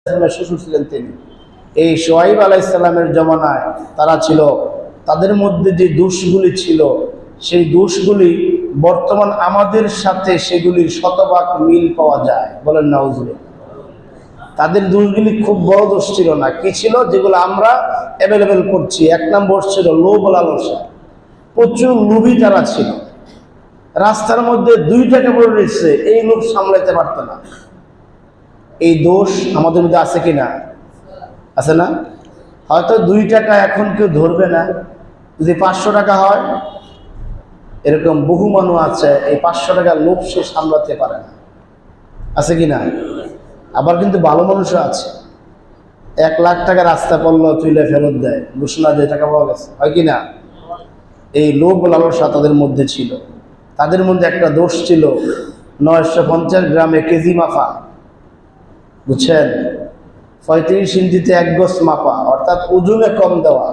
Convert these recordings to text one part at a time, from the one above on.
শ্বশুর ছিলেন তিনি। এই শুআইব আলাইহিস সালামের জমানায় তারা ছিল, তাদের মধ্যে যে দোষগুলি ছিল সেই দোষগুলি বর্তমান আমাদের সাথে সেগুলির শতভাগ মিল পাওয়া যায়। বলেন নাউজুবিল্লাহ। তাদের দোষগুলি খুব বড় দোষ ছিল না। কি ছিল যেগুলো আমরা অ্যাভেলেবেল করছি? এক নম্বর ছিল লোভ ও লালসা। প্রচুর লোভী তারা ছিল। রাস্তার মধ্যে 2 টাকা পড়ে রয়েছে, এই লোভ সামলাতে পারত না। এই দোষ আমাদের মধ্যে আছে কিনা? আছে না? হয়তো 2 টাকা এখন কেউ ধরবে না, যদি 500 টাকা হয়, এরকম বহু মানুষ আছে এই 500 টাকার লোভ সে সামলাতে পারে না। আছে কিনা? আবার কিন্তু ভালো মানুষও আছে, 1 লাখ টাকা রাস্তা পড়লো তুলে ফেরত দেয়, ঘোষণা দিয়ে টাকা পাওয়া গেছে, হয় কিনা? এই লোভ লালসা তাদের মধ্যে ছিল। তাদের মধ্যে একটা দোষ ছিল 950 গ্রামে কেজি মাপা। বুঝছেন? 35 ইঞ্চিতে 1 গজ মাপা, অর্থাৎ ওজনে কম দেওয়া।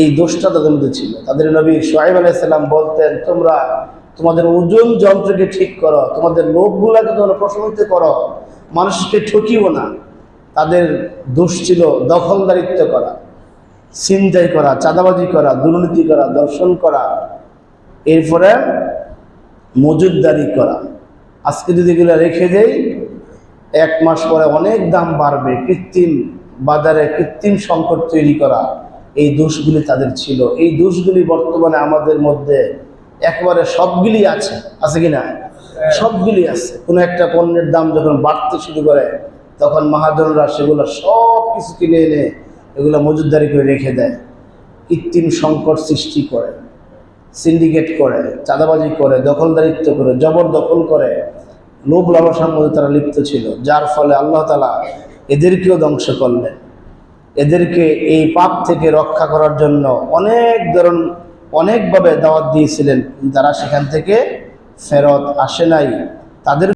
এই দোষটা তাদের মধ্যে ছিল। তাদের নবী শুআইব আলাইহিস সালাম বলতেন, তোমরা তোমাদের ওজন যন্ত্রকে ঠিক করো, তোমাদের লোভগুলাকে তোমরা প্রশমিত করো, মানুষকে ঠকিও না। তাদের দোষ ছিল দখলদারিত্ব করা, ছিনতাই করা, চাঁদাবাজি করা, দুর্নীতি করা, দর্শন করা, এরপরে মজুদদারি করা। আজকে যদি এগুলো রেখে দেই, 1 মাস পরে অনেক দাম বাড়বে। কৃত্রিম বাজারে কৃত্রিম সংকট তৈরি করা, এই দোষগুলি তাদের ছিল। এই দোষগুলি বর্তমানে আমাদের মধ্যে একেবারে সবগুলি আছে। আছে কি না? সবগুলি আছে। কোনো একটা পণ্যের দাম যখন বাড়তে শুরু করে, তখন মহাজনরা সেগুলো সব কিছু কিনে এনে এগুলো মজুদদারি করে রেখে দেয়। কৃত্রিম সংকট সৃষ্টি করে, সিন্ডিকেট করে, চাঁদাবাজি করে, দখলদারিত্ব করে, জবরদখল করে, লোভ লালসার মধ্যে তারা লিপ্ত ছিল। যার ফলে আল্লাহ তাআলা এদেরকেও ধ্বংস করলেন। এদেরকে এই পাপ থেকে রক্ষা করার জন্য অনেকভাবে দাওয়াত দিয়েছিলেন, তারা সেখান থেকে ফেরত আসে নাই। তাদের